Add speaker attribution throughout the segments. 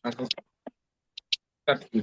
Speaker 1: আচ্ছা, shortcut key।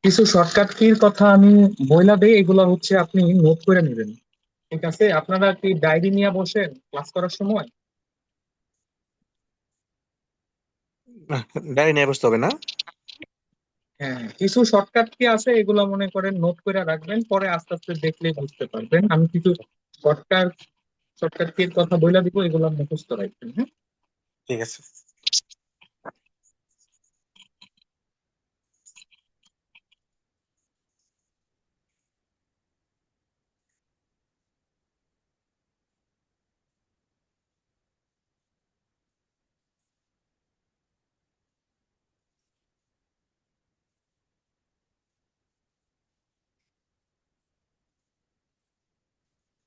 Speaker 1: কিছু shortcut কির কথা আমি বইলা দেই, এগুলা হচ্ছে আপনি নোট করে নেবেন। ঠিক আছে, আপনারা কি ডায়েরি নিয়ে বসেন ক্লাস করার সময়?
Speaker 2: ডায়েরি নিয়ে বসতে হবে না?
Speaker 1: হ্যাঁ, কিছু শর্টকাট কি আছে, এগুলা মনে করেন নোট করে রাখবেন, পরে আস্তে আস্তে দেখলেই বুঝতে পারবেন। আমি কিছু শর্টকাট শর্টকাট কির কথা বইলা দিব, এগুলা মুখস্থ রাখবেন, হ্যাঁ।
Speaker 2: ঠিক আছে।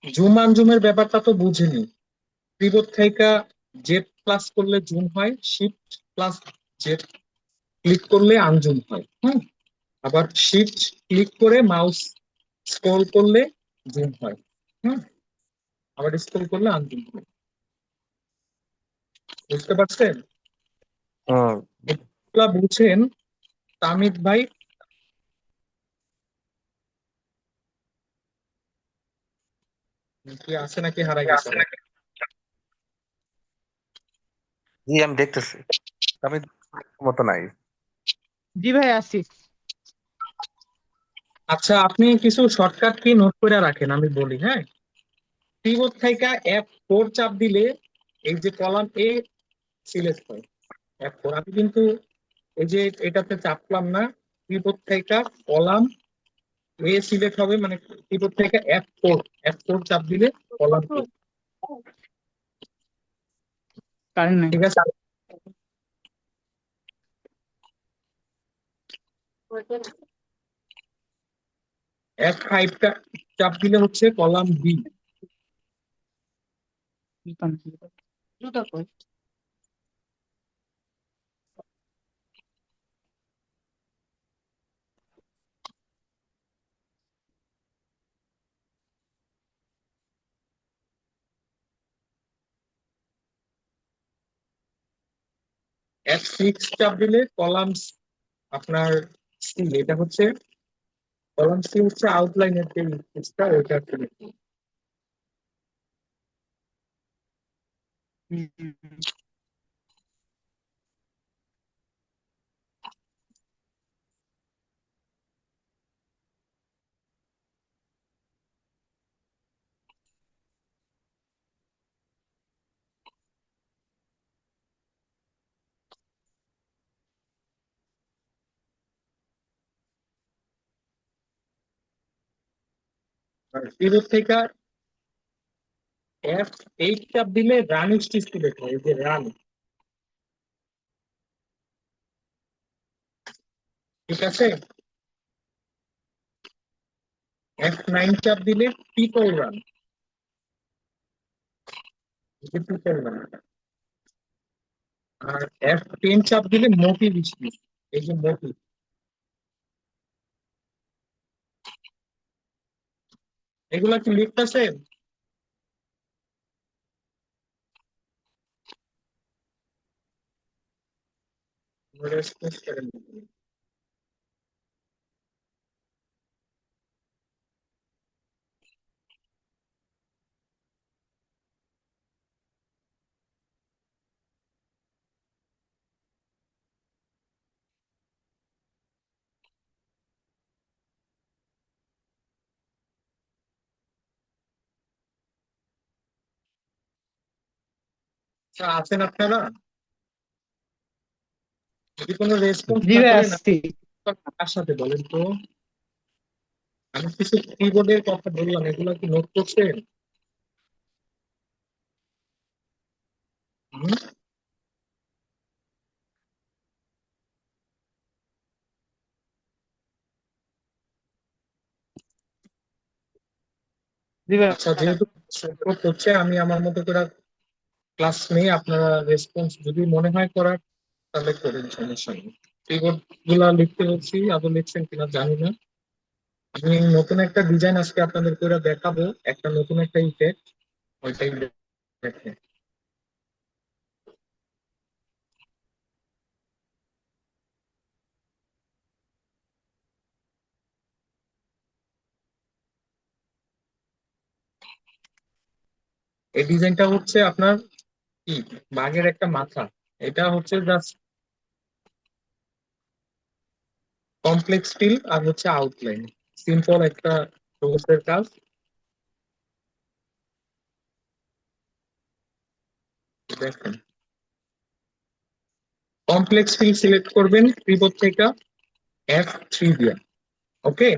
Speaker 1: জুম আনজুমের ব্যাপারটা তো বুঝিনি। কিবোর্ড থেকে জেড প্লাস করলে জুম হয়, শিফট প্লাস জেড ক্লিক করলে আনজুম হয়, হ্যাঁ। আবার শিফট ক্লিক করে মাউস স্ক্রল করলে জুম হয়, হ্যাঁ। আবার স্ক্রল করলে আনজুম হয়। বুঝতে পারছেন?
Speaker 2: হুম।
Speaker 1: এগুলা বুঝছেন তামিদ ভাই? কি আছে নাকি হারাই গেছে আবার?
Speaker 2: জি, আমি দেখতেছি। আমি মতো নাই।
Speaker 3: জি ভাই আসি।
Speaker 1: আচ্ছা, আপনি কিছু শর্টকাট কি নোট করে রাখেন, আমি বলি, হ্যাঁ। কিবোর্ড থেকে F4 চাপ দিলে এই যে কলাম এ সিলেক্ট হয়। F4 আমি কিন্তু এই যে এটাতে চাপলাম না, কিবোর্ড থেকে কলাম এ সিলেক্ট হবে, মানে কিবোর্ড থেকে F4 চাপ দিলে কলাম এ।
Speaker 3: কারেন্ট নাই।
Speaker 1: ঠিক আছে। F5 চাপ দিলে হচ্ছে কলাম বি।
Speaker 3: জুতা কই?
Speaker 1: F6 চাপ দিলে কলাম আপনার সি, এটা হচ্ছে কলাম সি, হচ্ছে আউটলাইনের যে স্টার, ওইটা সিলেক্ট। আর কিবোর্ড থেকে F8 চাপ দিলে রান স্টিচ সিলেক্ট হয়, এই যে রান। ঠিক আছে। F9 চাপ দিলে পিপল রান, পিপল রান। আর F10 চাপ দিলে মোটিভ স্পিচ, এই যে মোটিভ। এগুলা কি লিখতেছে? রেসপন্স করেন। আচ্ছা, আছেন আপনারা? যদি কোনো রেসপন্স
Speaker 3: জি
Speaker 1: না
Speaker 3: ভাই
Speaker 1: করেন,
Speaker 3: আসছি।
Speaker 1: কার সাথে বলেন তো? আমি কিছু কিবোর্ডের কথা বললাম, এগুলা কি নোট করছেন? হুম?
Speaker 3: জি ভাই।
Speaker 1: আচ্ছা, যেহেতু support হচ্ছে, আমি আমার মতো করে ক্লাস নেই। আপনারা রেসপন্স যদি মনে হয় করার, তাহলে করেন, সমস্যা নেই। কিবোর্ড গুলা লিখতে বলছি, আদৌ লিখছেন কিনা জানি না। আমি নতুন একটা ডিজাইন আজকে আপনাদের করে দেখাবো, একটা নতুন একটা ইফেক্ট, ওইটাই দেখেন। এই ডিজাইনটা হচ্ছে আপনার কি বাঘের একটা মাথা। এটা হচ্ছে জাস্ট কমপ্লেক্স ফিল আর হচ্ছে আউটলাইন, সিম্পল একটা রোজের কাজ। দেখেন, কমপ্লেক্স ফিল সিলেক্ট করবেন কিবোর্ড থেকে F3 দিয়ে। ওকে,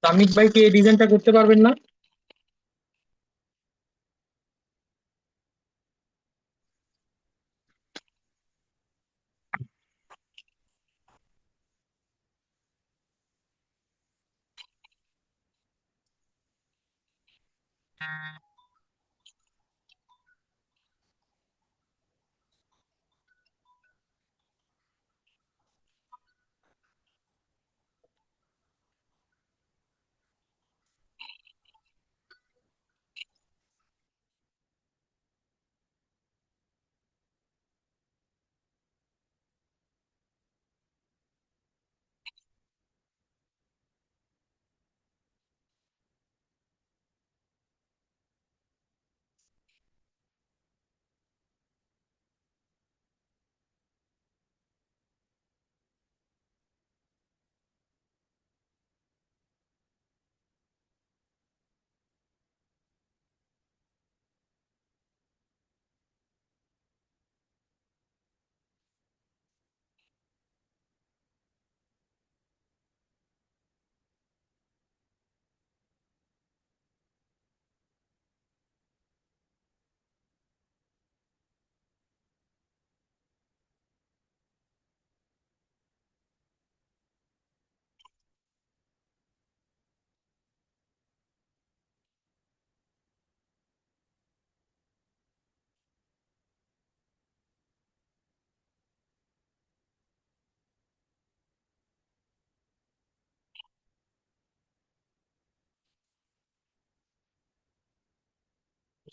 Speaker 1: তামিক ভাই কি এই ডিজাইনটা করতে পারবেন না?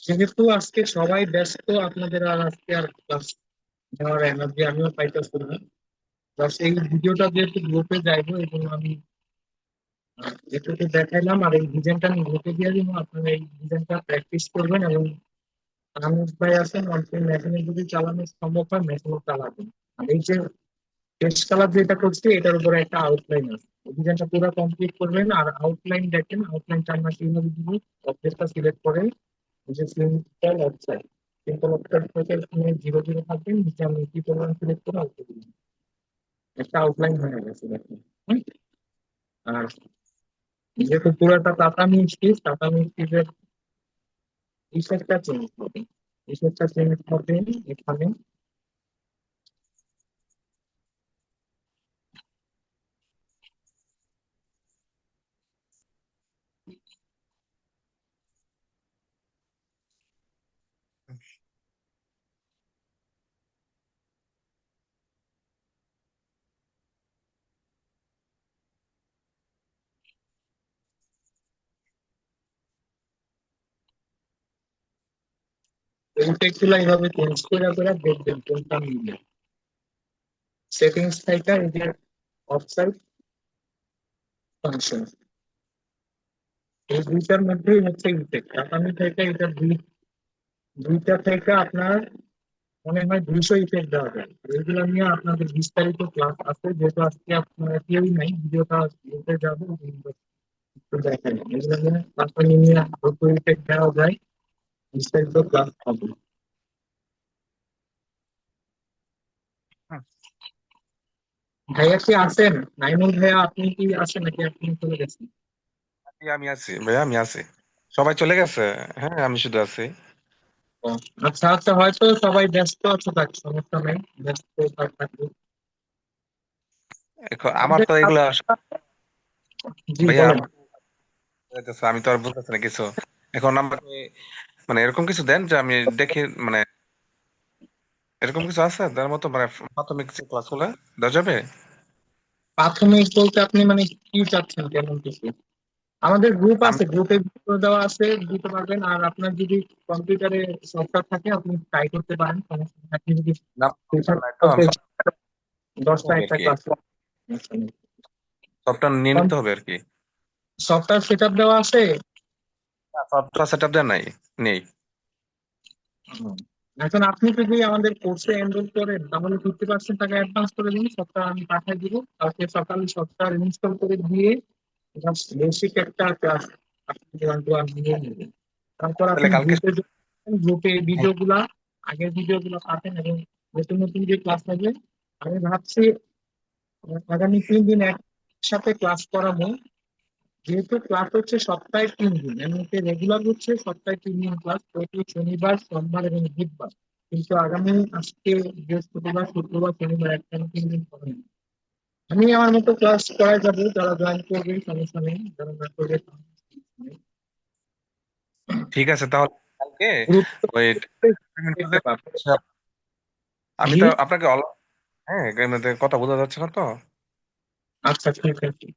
Speaker 1: যেহেতু আজকে সবাই ব্যস্ত, আপনাদের আর আজকে আর ক্লাস নেওয়ার এনার্জি আমিও পাইতেছি না। জাস্ট এই ভিডিওটা যেহেতু গ্রুপে যাইবো, এই জন্য আমি এটুকু দেখাইলাম। আর এই ডিজাইনটা আমি গ্রুপে দিয়ে দিব, আপনারা এই ডিজাইনটা প্র্যাকটিস করবেন। এবং আনুষ ভাই আছেন, অল্প মেশিনে যদি চালানো সম্ভব হয় মেশিনে চালাবেন। আর এই যে টেক্সট কালার যেটা করছি এটার উপরে একটা আউটলাইন আছে, অভিযানটা পুরো কমপ্লিট করবেন। আর আউটলাইন দেখেন, আউটলাইনটা আমরা কিভাবে দিব, অবজেক্টটা সিলেক্ট করে এই যে সিম্পল অফসাইড, সিম্পল অফসাইড থেকে এখানে 0 0 থাকবেন, নিচে আমি কি প্রোগ্রাম সিলেক্ট করে আউটপুট দিলাম, একটা আউটলাইন হয়ে গেছে দেখুন। হুম? আর যেহেতু পুরোটা টাটা মিষ্টি, টাটা মিষ্টির ইফেক্টটা চেঞ্জ হবে, ইফেক্টটা চেঞ্জ হবে এখানে। ইফেক্ট গুলো এইভাবে চেঞ্জ করে করে দেখবেন কোনটা মিলে। সেটিংস থেকে এই যে অফসাইড ফাংশন, এই দুইটার মধ্যেই হচ্ছে ইফেক্ট। টাকামি থেকে এটা দুইটা থেকে আপনার মনে হয় 200 ইফেক্ট দেওয়া যায়। এগুলো নিয়ে আপনাদের বিস্তারিত ক্লাস আছে, যেহেতু আজকে আপনার কেউই নাই, ভিডিওটা দিতে যাবো একটু দেখেন এগুলো নিয়ে, তারপরে নিয়ে কত ইফেক্ট দেওয়া যায় বিস্তারিত ক্লাস হবে।
Speaker 2: হুম,
Speaker 1: ভাইয়া কি আছেন? নাইমুল ভাইয়া আপনি কি আছেন নাকি আপনি চলে গেছেন?
Speaker 2: আমি আছি ভাইয়া, আমি আছি। সবাই চলে গেছে। হ্যাঁ, আমি শুধু আছি।
Speaker 1: ও, আচ্ছা আচ্ছা, হয়তো সবাই ব্যস্ত আছে, থাক সমস্যা নেই, ব্যস্ত থাকবে।
Speaker 2: এখন আমার
Speaker 1: আমাদের
Speaker 2: তো এগুলো
Speaker 1: জি
Speaker 2: ভাইয়া
Speaker 1: বলেন।
Speaker 2: আমার আমি তো আর বুঝতেছি না কিছু। এখন আমাকে মানে এরকম কিছু দেন যে আমি দেখি, মানে এরকম কিছু আছে তার মতো, মানে প্রাথমিক যে ক্লাসগুলো দেওয়া যাবে।
Speaker 1: প্রাথমিক বলতে আপনি মানে কি চাচ্ছেন, কেমন কিছু? আমাদের গ্রুপ
Speaker 2: আমি
Speaker 1: আছে, গ্রুপে ভিডিও দেওয়া আছে, দিতে পারবেন। আর আপনার যদি কম্পিউটারে সফটওয়্যার থাকে আপনি ট্রাই করতে পারেন, সমস্যা নেই। আপনি যদি
Speaker 2: না,
Speaker 1: ফিউচার
Speaker 2: নাই তো আমি
Speaker 1: 10টা
Speaker 2: হবে আর
Speaker 1: একটা
Speaker 2: কি,
Speaker 1: ক্লাস
Speaker 2: সফটওয়্যার নিয়ে নিতে হবে আর কি।
Speaker 1: সফটওয়্যার সেট আপ দেওয়া আছে।
Speaker 2: সফটওয়্যার সেট আপ দেওয়া নাই, নেই।
Speaker 1: হুম। এখন আপনি যদি আমাদের কোর্সে এনরোল করেন তাহলে 50% টাকা অ্যাডভান্স করে দিন, সফটওয়্যার আমি পাঠিয়ে দিব। কালকে সকালে সফটওয়্যার ইনস্টল করে দিয়ে বেসিক একটা ক্লাস আপনি 1 to 1 নিয়ে নেবেন। তারপর
Speaker 2: তাহলে
Speaker 1: আপনি
Speaker 2: কালকে
Speaker 1: গ্রুপে ভিডিও গুলা, আগের ভিডিও গুলা পাবেন এবং নতুন নতুন যে ক্লাস হবে। আমি ভাবছি আগামী 3 দিন একসাথে ক্লাস করাবো। যেহেতু ক্লাস হচ্ছে সপ্তাহে 3 দিন, এর মধ্যে রেগুলার হচ্ছে সপ্তাহে 3 দিন ক্লাস, প্রতি শনিবার সোমবার এবং বুধবার। কিন্তু আগামী আজকে বৃহস্পতিবার শুক্রবার শনিবার একটানা 3 দিন করেন। আমি আমার মতো ক্লাস করাই যাবো, যারা জয়েন করবে সমস্যা নেই, যারা না করবে সমস্যা নেই।
Speaker 2: ঠিক আছে তাহলে কালকে
Speaker 1: গ্রুপ
Speaker 2: ওই
Speaker 1: দেখতে পাবো।
Speaker 2: আচ্ছা, আমি
Speaker 1: জি,
Speaker 2: তো আপনাকে হ্যাঁ এর মধ্যে কথা বোঝা যাচ্ছে না তো।
Speaker 1: আচ্ছা ঠিক আছে।